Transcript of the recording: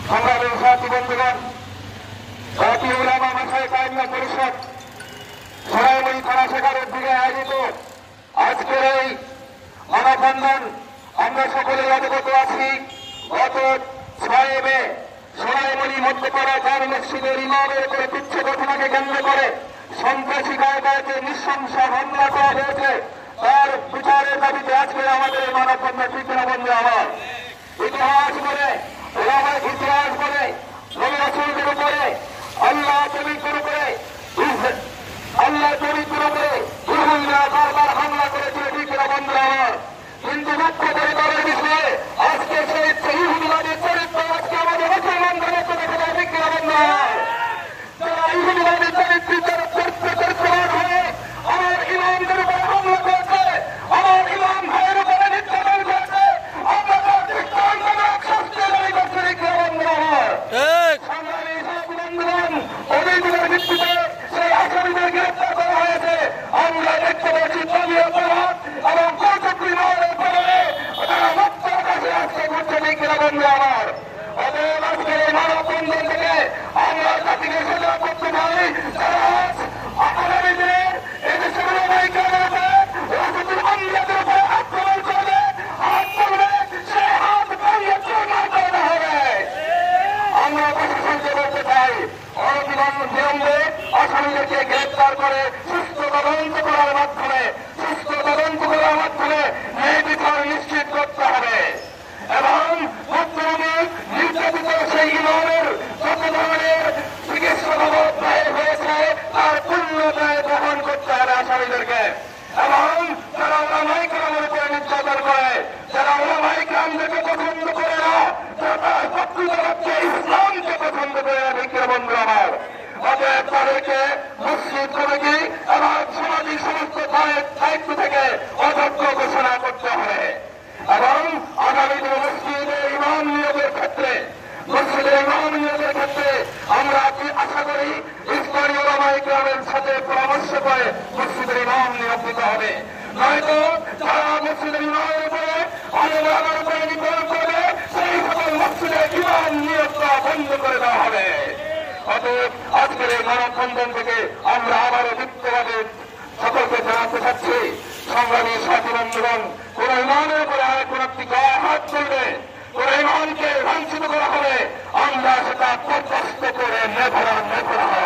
সংগ্রামী সাথী বন্ধুগণ, জাতীয় উলামা মাসায়েখ আইম্মা পরিষদ সোনাইমুড়ি থানা শাখার উদ্যোগে আয়োজিত আজকের এই মানববন্ধন আমরা সকলে অবগত আছি। গত 6 মে সোনাইমুড়ি মধ্যপাড়া জামে মসজিদের ইমামের উপরে তুচ্ছ ঘটনাকে কেন্দ্র করে সন্ত্রাসী কায়দায় নৃশংস হামলা করা হয়েছে। তার বিচারের দাবিতে আজকের আমাদের মানববন্ধন। ঠিক না বন্ধু আমার? ইতিহাস বলে ইতিহাস বলে রসুলদের উপরে আল্লাহ পবিত্র করে দুর্বলরা বারবার হামলা করেছিল। ঠিক না বন্ধু আমার? কিন্তু দুঃখ করে তাদের বিষয়ে আজকে সেই ইহুদিবাদের চরিত্র আজকে আমাদের মুসলমানদের মধ্যে দেখা যায়। ঠিক না বন্ধু আমার? যারা ইহুদিবাদের চরিত্রিত চরিত্রবান হয়ে আমার ইমামদের উপরে হামলা করেছে, আমার ইমাম ভাইয়ের উপরে নির্যাতন করেছে, আমরা শাস্তি দাবি করছি। ঠিক না বন্ধু আমার? সংগ্রামী সাথী বন্ধুগণ, অভিযোগের ভিত্তিতে সেই আসামিদের গ্রেপ্তার করা হয়েছে। আমরা দেখতে পাচ্ছি দলীয় অপরাধ এবং কৌতুকী মামলার কারণে তারা মুক্তার কাছে আসতে ঘুরছে। ঠিক না বন্ধু আমার? অতএব আজকের এই মানববন্ধন থেকে আমরা জাতিকে সজাগ করতে পারি, যারা আগামী দিনের এদেশের উলামায়ে-কেরামের উপরে রাজনৈতিক আমলাদের উপরে আক্রমণ করবে, হাত তুলবে, সে হাত ভেঙে চূর্ণ করে হবে। আমরা প্রশাসনকে বলতে চাই, অনতিবিলম্বে আসামিদেরকে গ্রেপ্তার করে সুস্থ তদন্ত করার মাধ্যমে ন্যায় বিচার নিশ্চিত করতে হবে এবং বর্তমানে নির্যাতিত সেই ইমামের যত ধরনের চিকিৎসা বাবদ ব্যয় হয়েছে তার পূর্ণ ব্যয় বহন করতে হবে আসামিদেরকে। এবং যারা উলামায়ে-কেরামের উপরে নির্যাতন করে, যারা উলামায়ে-কেরামদেরকে পছন্দ করে না, যারা প্রকৃত অর্থে ইসলামকে পছন্দ করে না। ঠিক না বন্ধু আমার? অতএব তাদেরকে মসজিদ কমিটি এবং সামাজিক সমস্ত দায়িত্ব থেকে অযোগ্য ঘোষণা করতে হবে এবং আগামী দিনে মসজিদের ইমাম নিয়োগের ক্ষেত্রে আমরা আশা করি ইসলামী উলামায়ে-কেরামের সাথে পরামর্শ করে মসজিদের ইমাম নিয়োগ দিতে হবে। নয়তো যারা মসজিদের ইমামের উপরে আলেমার উপরে নির্ভর করবে, সেই সকল মসজিদের ইমাম নিয়োগটা বন্ধ করে দেওয়া হবে। অতএব আজকের এই মানববন্ধন থেকে আমরা আবারও যুক্তভাবে সকলকে জানাতে চাচ্ছি, সংগ্রামী সাথী বন্ধুগণ, কোন ইমামের উপরে আর কোন একটি গায়ে হাত তুলবে, কোন ইমামকে লাঞ্ছিত করা হবে, আমরা সেটা বরদাস্ত করে নেব না।